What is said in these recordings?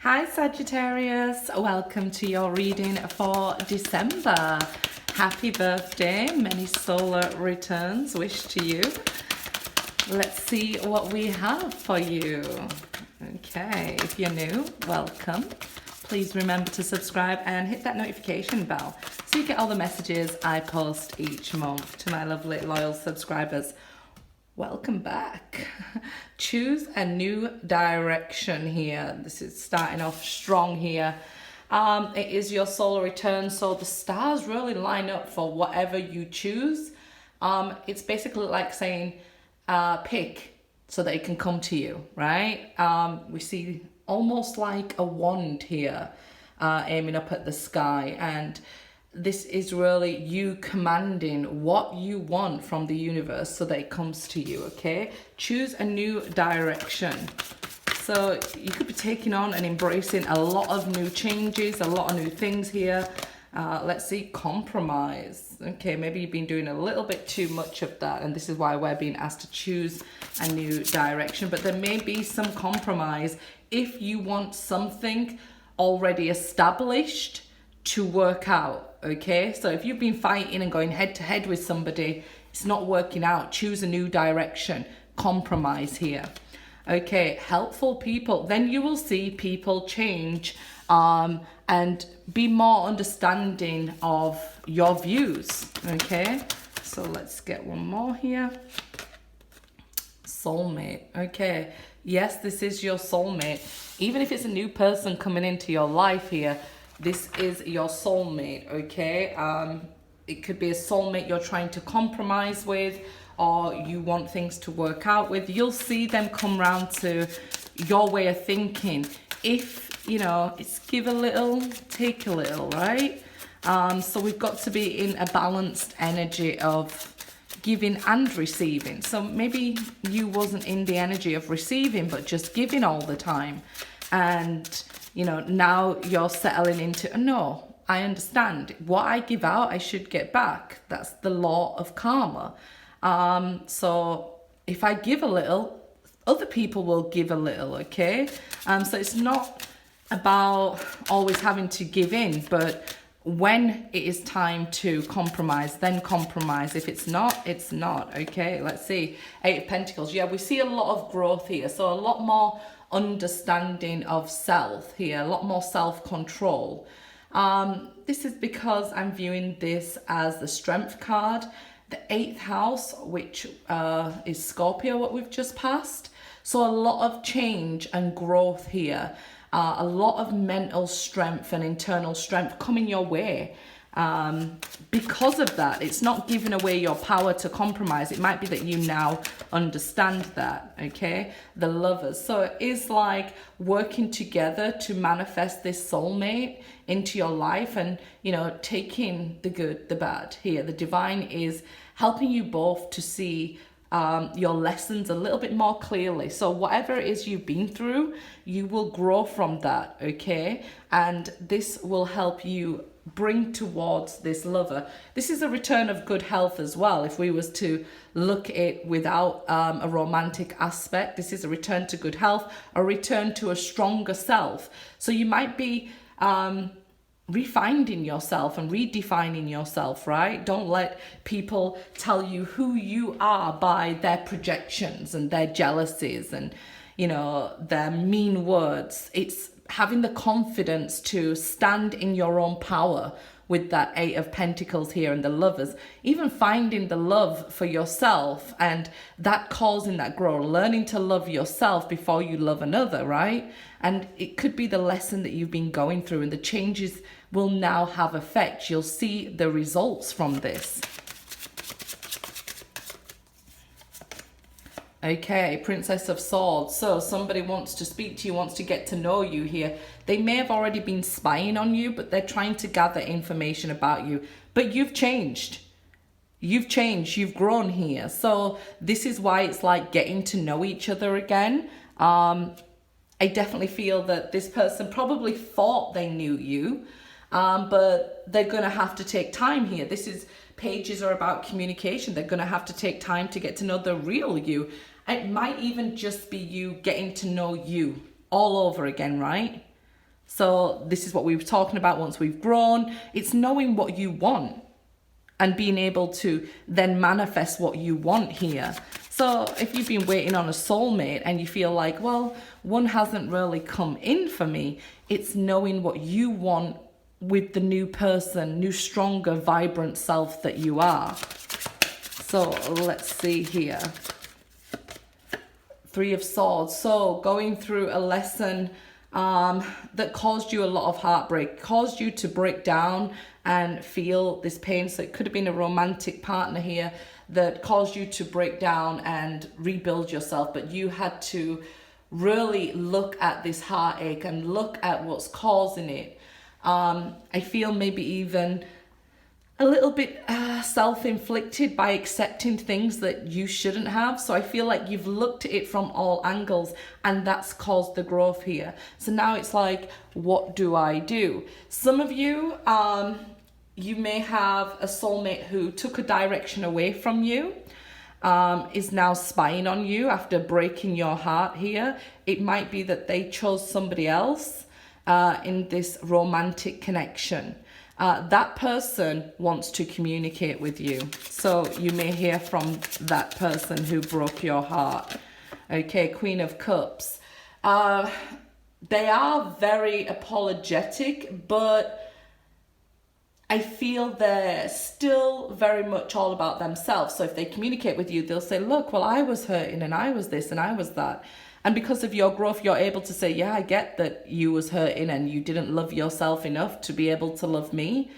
Hi Sagittarius, welcome to your reading for December. Happy birthday, many solar returns wish to you. Let's see what we have for you. Okay, if you're new, welcome. Please remember to subscribe and hit that notification bell so you get all the messages I post each month. To my lovely loyal subscribers, welcome back. Choose a new direction here. This is starting off strong here. It is your solar return, so the stars really line up for whatever you choose. It's basically like saying pick so that it can come to you, right? We see almost like a wand here aiming up at the sky, and this is really you commanding what you want from the universe so that it comes to you, okay? Choose a new direction. So you could be taking on and embracing a lot of new changes, a lot of new things here. Let's see, compromise. Okay, maybe you've been doing a little bit too much of that, and this is why we're being asked to choose a new direction. But there may be some compromise if you want something already established to work out, okay? So if you've been fighting and going head to head with somebody, it's not working out, choose a new direction, compromise here. Okay, helpful people, then you will see people change and be more understanding of your views, okay? So let's get one more here. Soulmate, okay. Yes, this is your soulmate. Even if it's a new person coming into your life here, this is your soulmate, okay? It could be a soulmate you're trying to compromise with, or you want things to work out with. You'll see them come round to your way of thinking. If, you know, it's give a little, take a little, right? So we've got to be in a balanced energy of giving and receiving. So maybe you wasn't in the energy of receiving, but just giving all the time. And you know, now you're settling into, no, I understand. What I give out, I should get back. That's the law of karma. So if I give a little, other people will give a little, okay? So it's not about always having to give in, but when it is time to compromise, then compromise. If it's not, it's not, okay? Let's see. Eight of Pentacles. Yeah, we see a lot of growth here. So a lot more understanding of self here, a lot more self-control. This is because I'm viewing this as the Strength card, the 8th house, which is Scorpio, what we've just passed. So a lot of change and growth here, a lot of mental strength and internal strength coming your way. Because of that, it's not giving away your power to compromise. It might be that you now understand that, okay? The Lovers. So it is like working together to manifest this soulmate into your life and, you know, taking the good, the bad here. The Divine is helping you both to see your lessons a little bit more clearly. So whatever it is you've been through, you will grow from that, okay? And this will help you bring towards this lover. This is a return of good health as well. If we was to look at it without a romantic aspect, this is a return to good health, a return to a stronger self. So you might be refinding yourself and redefining yourself, right? Don't let people tell you who you are by their projections and their jealousies and, you know, their mean words. It's having the confidence to stand in your own power with that 8 of Pentacles here and the Lovers, even finding the love for yourself and that causing that growth, learning to love yourself before you love another, right? And it could be the lesson that you've been going through, and the changes will now have effect. You'll see the results from this. Okay, Princess of Swords. So somebody wants to speak to you, wants to get to know you here. They may have already been spying on you, but they're trying to gather information about you. But you've changed. You've changed. You've grown here. So this is why it's like getting to know each other again. I definitely feel that this person probably thought they knew you, but they're going to have to take time here. This is pages are about communication. They're going to have to take time to get to know the real you. It might even just be you getting to know you all over again, right? So this is what we were talking about once we've grown. It's knowing what you want and being able to then manifest what you want here. So if you've been waiting on a soulmate and you feel like, well, one hasn't really come in for me, it's knowing what you want with the new person, new, stronger, vibrant self that you are. So let's see here. Three of Swords. So going through a lesson that caused you a lot of heartbreak, caused you to break down and feel this pain. So it could have been a romantic partner here that caused you to break down and rebuild yourself, but you had to really look at this heartache and look at what's causing it. I feel maybe even a little bit self-inflicted by accepting things that you shouldn't have. So I feel like you've looked at it from all angles and that's caused the growth here. So now it's like, what do I do? Some of you, you may have a soulmate who took a direction away from you, is now spying on you after breaking your heart here. It might be that they chose somebody else in this romantic connection. That person wants to communicate with you. So you may hear from that person who broke your heart. Okay, Queen of Cups. They are very apologetic, but I feel they're still very much all about themselves. So if they communicate with you, they'll say, look, well, I was hurting and I was this and I was that. And because of your growth, you're able to say, yeah, I get that you was hurting and you didn't love yourself enough to be able to love me.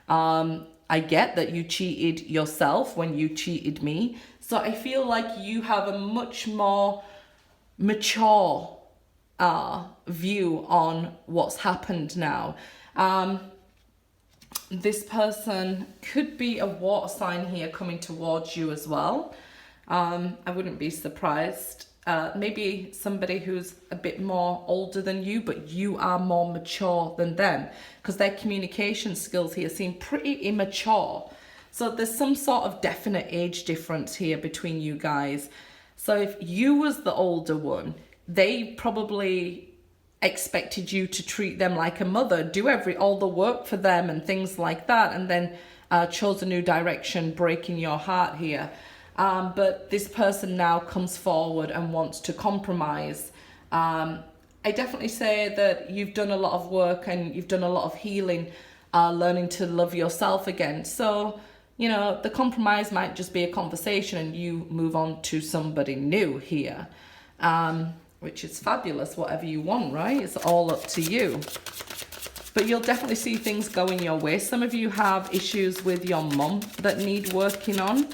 I get that you cheated yourself when you cheated me. So I feel like you have a much more mature view on what's happened now. This person could be a water sign here coming towards you as well. I wouldn't be surprised. Maybe somebody who's a bit more older than you, but you are more mature than them, because their communication skills here seem pretty immature. So there's some sort of definite age difference here between you guys. So if you was the older one, they probably expected you to treat them like a mother, do all the work for them and things like that, and then chose a new direction, breaking your heart here. But this person now comes forward and wants to compromise. I definitely say that you've done a lot of work and you've done a lot of healing, learning to love yourself again. So, you know, the compromise might just be a conversation and you move on to somebody new here, which is fabulous, whatever you want, right? It's all up to you. But you'll definitely see things going your way. Some of you have issues with your mum that need working on.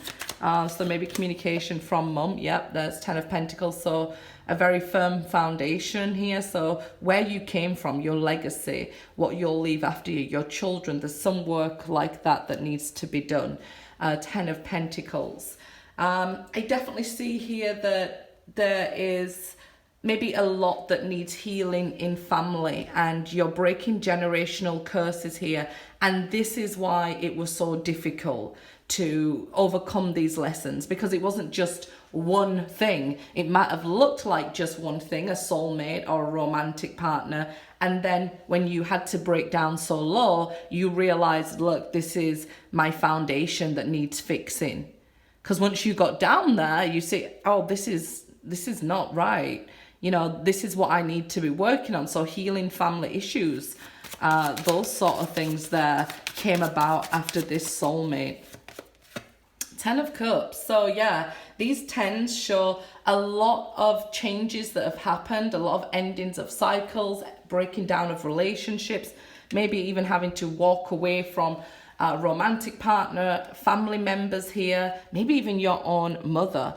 So maybe communication from mum. Yep, there's 10 of Pentacles. So a very firm foundation here. So where you came from, your legacy, what you'll leave after you, your children, there's some work like that needs to be done. 10 of Pentacles. I definitely see here that there is maybe a lot that needs healing in family, and you're breaking generational curses here. And this is why it was so difficult to overcome these lessons, because it wasn't just one thing. It might have looked like just one thing, a soulmate or a romantic partner. And then when you had to break down so low, you realized, look, this is my foundation that needs fixing. Because once you got down there, you see, oh, this is not right. You know, this is what I need to be working on. So healing family issues, those sort of things there came about after this soulmate. 10 of Cups. So yeah, these 10s show a lot of changes that have happened, a lot of endings of cycles, breaking down of relationships, maybe even having to walk away from a romantic partner, family members here, maybe even your own mother.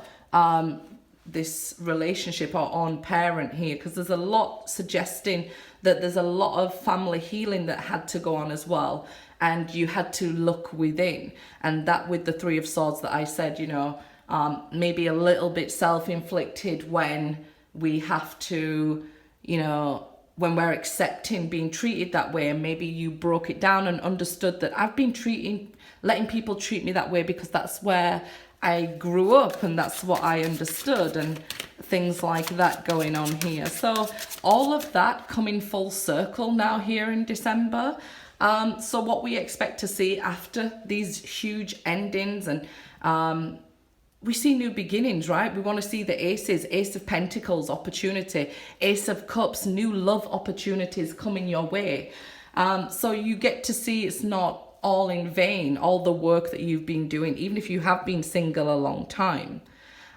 This relationship or own parent here, because there's a lot suggesting that there's a lot of family healing that had to go on as well, and you had to look within. And that with the Three of Swords that I said, you know, maybe a little bit self-inflicted when we have to, you know, when we're accepting being treated that way, and maybe you broke it down and understood that I've been letting people treat me that way because that's where I grew up and that's what I understood, and things like that going on here. So all of that coming full circle now here in December. So what we expect to see after these huge endings, and we see new beginnings, right? We want to see the aces, Ace of Pentacles, opportunity, Ace of Cups, new love opportunities coming your way. So you get to see it's not all in vain, all the work that you've been doing, even if you have been single a long time.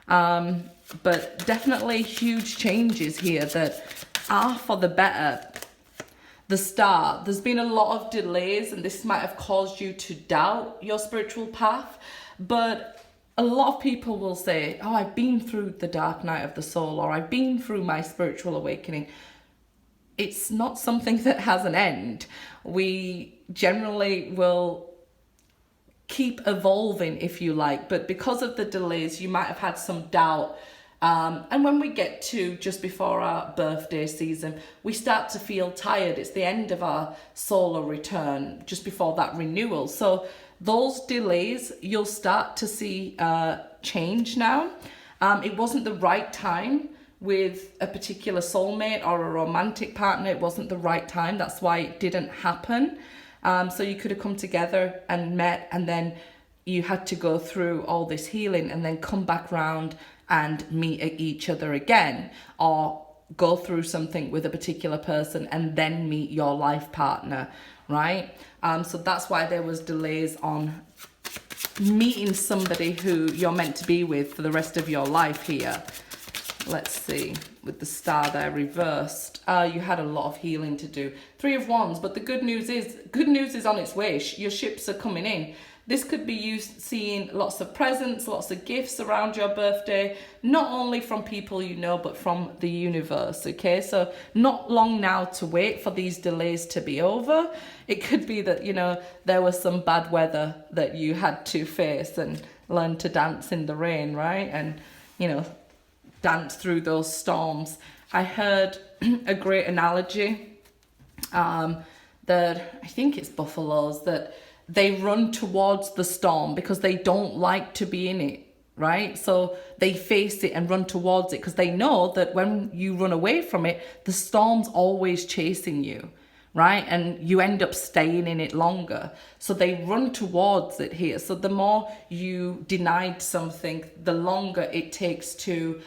But definitely huge changes here that are for the better. The Star, there's been a lot of delays, and this might have caused you to doubt your spiritual path, but a lot of people will say, oh, I've been through the dark night of the soul, or I've been through my spiritual awakening. It's not something that has an end. We generally will keep evolving, if you like, but because of the delays, you might have had some doubt. And when we get to just before our birthday season, we start to feel tired. It's the end of our solar return, just before that renewal. So those delays, you'll start to see change now. It wasn't the right time with a particular soulmate or a romantic partner. It wasn't the right time. That's why it didn't happen. So you could have come together and met, and then you had to go through all this healing and then come back round and meet each other again, or go through something with a particular person and then meet your life partner, right? So that's why there was delays on meeting somebody who you're meant to be with for the rest of your life here. Let's see, with the Star there reversed, you had a lot of healing to do. 3 of Wands, but the good news is on its way. Your ships are coming in. This could be you seeing lots of presents, lots of gifts around your birthday, not only from people you know, but from the universe, okay? So not long now to wait for these delays to be over. It could be that, you know, there was some bad weather that you had to face and learn to dance in the rain, right? And, you know, dance through those storms. I heard a great analogy that I think it's buffaloes, that they run towards the storm because they don't like to be in it, right? So they face it and run towards it because they know that when you run away from it, the storm's always chasing you, right? And you end up staying in it longer. So they run towards it here. So the more you denied something, the longer it takes to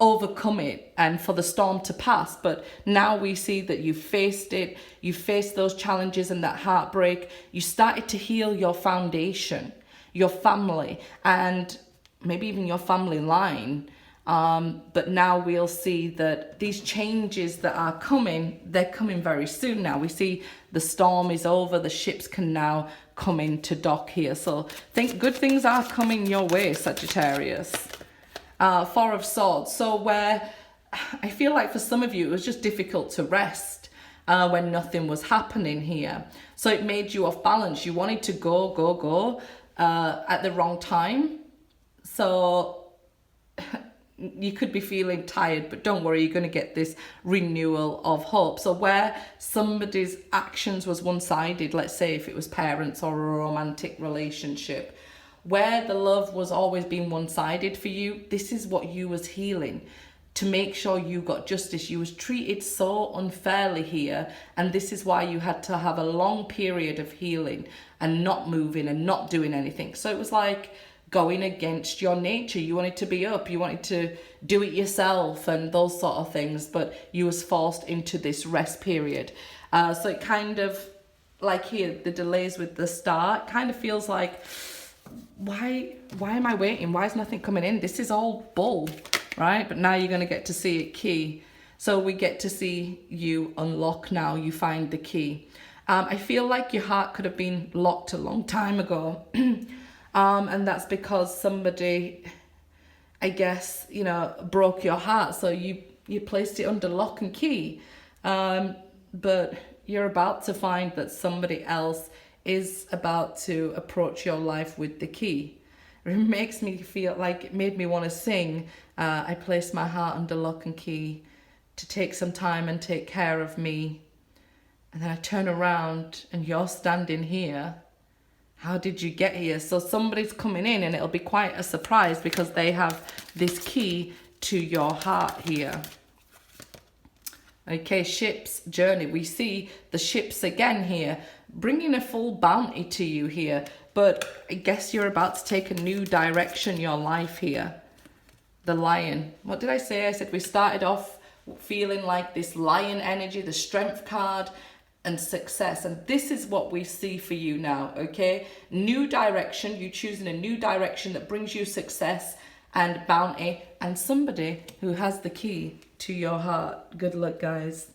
overcome it and for the storm to pass. But now we see that you faced it, you faced those challenges and that heartbreak, you started to heal your foundation, your family, and maybe even your family line. But now we'll see that these changes that are coming, they're coming very soon now. We see the storm is over, the ships can now come into dock here. So think good things are coming your way, Sagittarius. 4 of Swords. So where I feel like for some of you, it was just difficult to rest when nothing was happening here. So it made you off balance. You wanted to go at the wrong time. So you could be feeling tired, but don't worry, you're going to get this renewal of hope. So where somebody's actions was one-sided, let's say if it was parents or a romantic relationship, where the love was always being one-sided for you, this is what you was healing to make sure you got justice. You was treated so unfairly here, and this is why you had to have a long period of healing and not moving and not doing anything. So it was like going against your nature. You wanted to be up, you wanted to do it yourself and those sort of things, but you was forced into this rest period. So it kind of, like here, the delays with the Star, it kind of feels like, why am I waiting? Why is nothing coming in? This is all bull, right? But now you're going to get to see it key. So we get to see you unlock now. You find the key. I feel like your heart could have been locked a long time ago. And that's because somebody, I guess, you know, broke your heart. So you placed it under lock and key. But you're about to find that somebody else is about to approach your life with the key. It makes me feel like, it made me want to sing, I placed my heart under lock and key to take some time and take care of me. And then I turn around and you're standing here How did you get here? So somebody's coming in and it'll be quite a surprise because they have this key to your heart here. Okay, ship's journey. We see the ships again here, bringing a full bounty to you here. But I guess you're about to take a new direction in your life here. The lion. What did I say? I said we started off feeling like this lion energy, the strength card, and success. And this is what we see for you now, okay? New direction. You choosing a new direction that brings you success and bounty, and somebody who has the key to your heart. Good luck, guys.